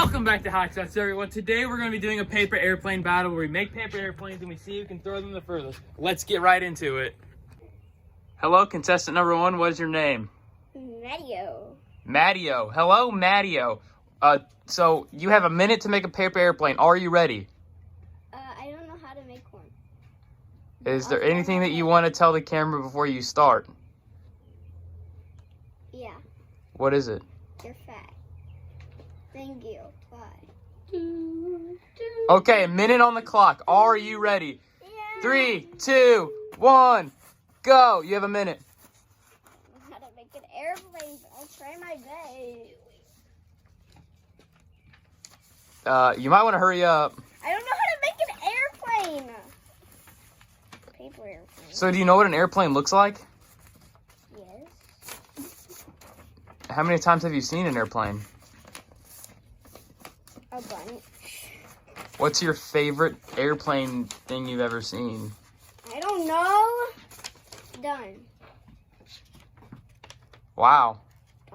Welcome back to Hot Shots, everyone. Today we're going to be doing a paper airplane battle where we make paper airplanes and we see who can throw them the furthest. Let's get right into it. Hello, contestant number one. What is your name? Matteo. Matteo. Hello, Matteo. So you have a minute to make a paper airplane. Are you ready? I don't know how to make one. Is there anything that you want to tell the camera before you start? Yeah, What is it? you're fat. Thank you. Bye. Okay, a minute on the clock. Are you ready? Yeah. 3, 2, 1, go. You have a minute. I don't know how to make an airplane, but I'll try my best. You might want to hurry up. I don't know how to make an airplane. Paper airplane. So do you know what an airplane looks like? Yes. How many times have you seen an airplane? A bunch. What's your favorite airplane thing you've ever seen? I don't know. Done. Wow.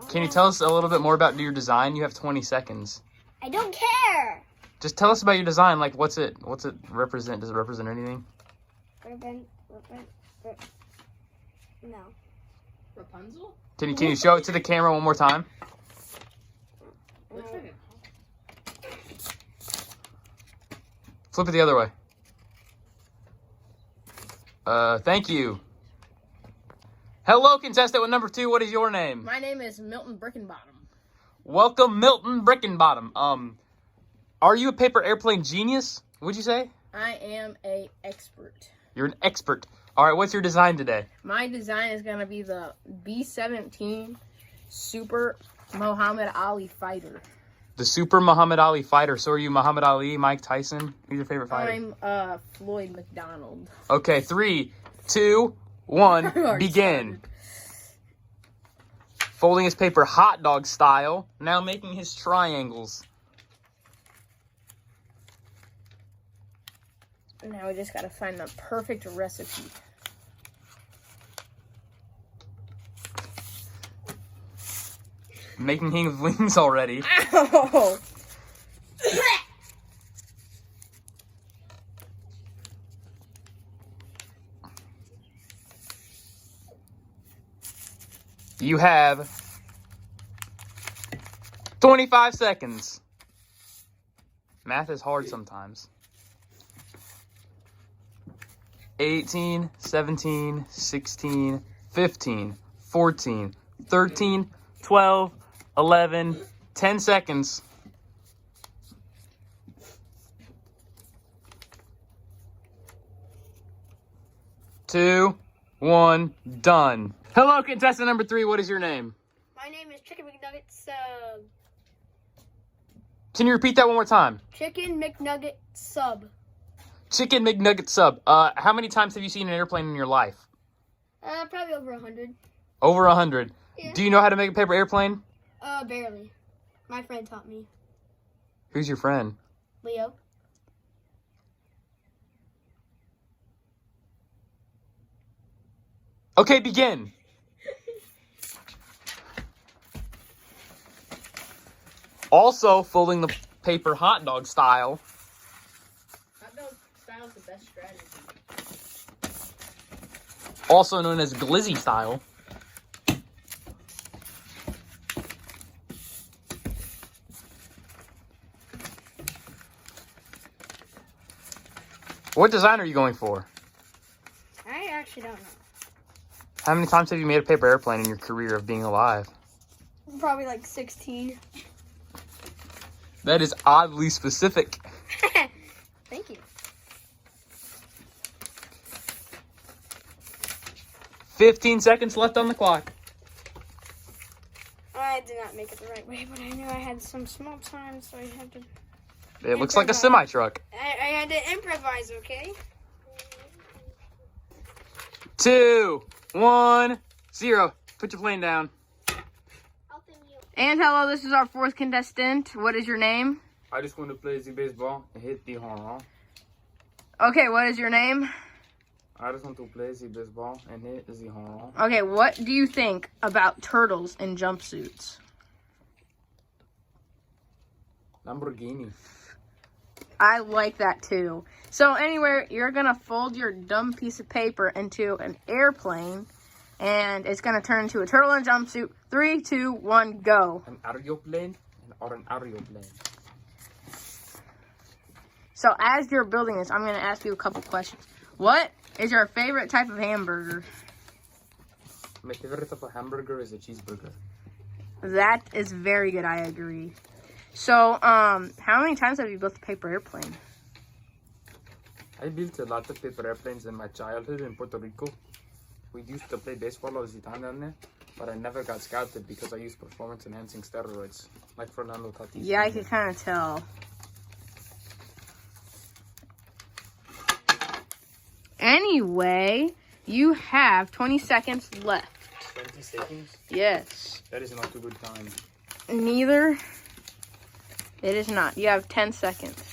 Can you tell us a little bit more about your design? You have 20 seconds. I don't care. Just tell us about your design. Like, what's it represent? Does it represent anything? No. Rapunzel? Can you show it to the camera one more time? Looks like it. Flip it the other way. Thank you. Hello, contestant with number 2. What is your name? My name is Milton Brickenbottom. Welcome, Milton Brickenbottom. Are you a paper airplane genius? Would you say? I am a expert. You're an expert. All right, what's your design today? My design is going to be the B-17 Super Muhammad Ali Fighter. The Super Muhammad Ali Fighter. So are you Muhammad Ali, Mike Tyson? Who's your favorite fighter? I'm Floyd McDonald. Okay, 3, 2, 1, begin. Folding his paper hot dog style. Now making his triangles. Now we just got to find the perfect recipe. Making his wings already. Ow! You have 25 seconds. Math is hard sometimes. 18, 17, 16, 15, 14, 13, 12, 11, 10 seconds. 2, 1, done. Hello, contestant number 3. What is your name? My name is Chicken McNugget Sub. Can you repeat that one more time? Chicken McNugget Sub. Chicken McNugget sub. How many times have you seen an airplane in your life? Probably over 100. Over 100. Yeah. Do you know how to make a paper airplane? Barely. My friend taught me. Who's your friend? Leo. Okay, begin. Also, folding the paper hot dog style. Hot dog style is the best strategy. Also known as glizzy style. What design are you going for? I actually don't know. How many times have you made a paper airplane in your career of being alive? Probably like 16. That is oddly specific. Thank you. 15 seconds left on the clock. I did not make it the right way, but I knew I had some small time, so I had to... It looks like a semi-truck. I had to improvise, okay? 2, 1, 0. Put your plane down. Helping you. And hello, this is our 4th contestant. What is your name? I just want to play the baseball and hit the home run. Okay, what is your name? I just want to play the baseball and hit the home run. Okay, what do you think about turtles in jumpsuits? Lamborghini. I like that too. So anyway, you're gonna fold your dumb piece of paper into an airplane, and it's gonna turn into a turtle in a jumpsuit. 3, 2, 1, go. An aeroplane or an aeroplane? So as you're building this, I'm gonna ask you a couple questions. What is your favorite type of hamburger? My favorite type of hamburger is a cheeseburger. That is very good. I agree. So, how many times have you built a paper airplane? I built a lot of paper airplanes in my childhood in Puerto Rico. We used to play baseball. I was down there, but I never got scouted because I used performance-enhancing steroids, like Fernando Tatis. Yeah, I can kind of tell. Anyway, you have 20 seconds left. 20 seconds? Yes. That is not a good time. Neither. It is not. You have 10 seconds.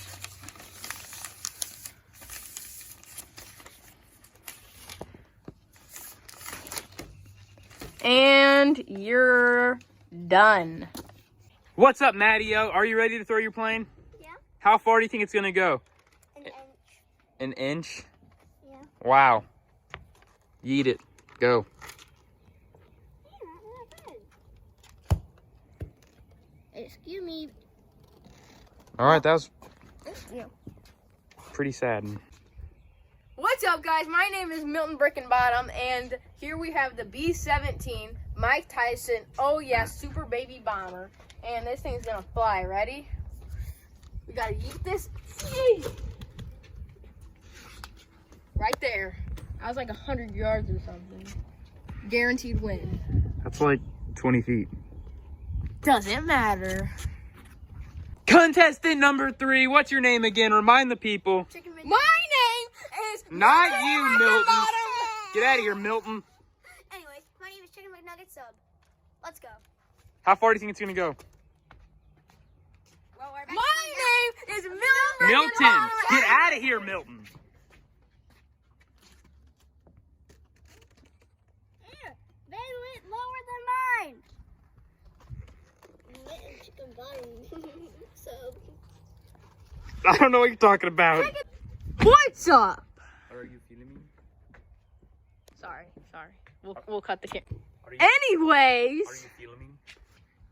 And you're done. What's up, Mattio? Are you ready to throw your plane? Yeah. How far do you think it's going to go? An inch. An inch? Yeah. Wow. Yeet it. Go. Excuse me. All right, that was Yeah. pretty sad. What's up, guys? My name is Milton Brickenbottom, and here we have the B-17 Mike Tyson. Oh yeah, super baby bomber, and this thing's gonna fly. Ready? We gotta yeet this. Yee! Right there. I was like 100 yards or something. Guaranteed win. That's like 20 feet. Doesn't matter. Contestant number 3, what's your name again? Remind the people. My name is Not you, Milton. Get out of here, Milton. Anyways, my name is Chicken McNugget Sub. Let's go. How far do you think it's going to go? Well, we're back. My name is Milton. Milton, get out of here, Milton. They went lower than mine. Chicken bottom. Sub. I don't know what you're talking about. What's up? Are you feeling me? Sorry. We'll cut the camera. Are you Anyways. feeling me?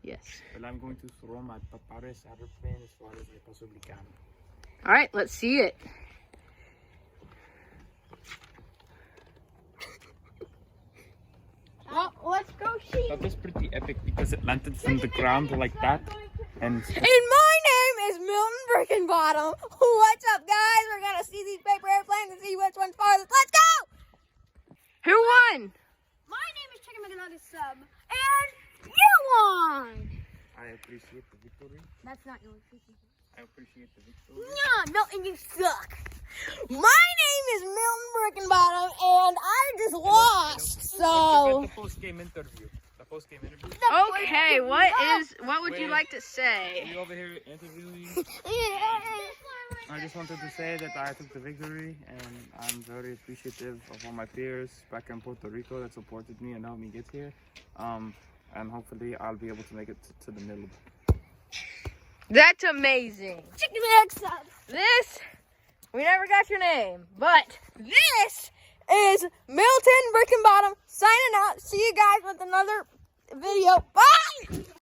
Yes. Well, I'm going to throw my papares airplane as far as I possibly can. All right, let's see it. Well, let's go see. That was pretty epic because it landed from the ground like that. And And my name is Milton Brickenbottom. What's up, guys? We're gonna see these paper airplanes and see which one's farthest. Let's go! Who won? My name is Chicken McNugget Sub. And you won. I appreciate the victory. That's not your freaking. I appreciate the victory. No, Milton, you suck. My name is Milton Brickenbottom, and I just lost. So. The post-game interview. The post-game interview. Okay, what would you Wait. like to say? You over here interviewing? I just wanted to say that I took the victory, and I'm very appreciative of all my peers back in Puerto Rico that supported me and helped me get here. And hopefully I'll be able to make it to the middle. That's amazing. Chicken McNugget Sub. This, we never got your name, but this is Milton Brickenbottom signing out. See you guys with another video. Bye!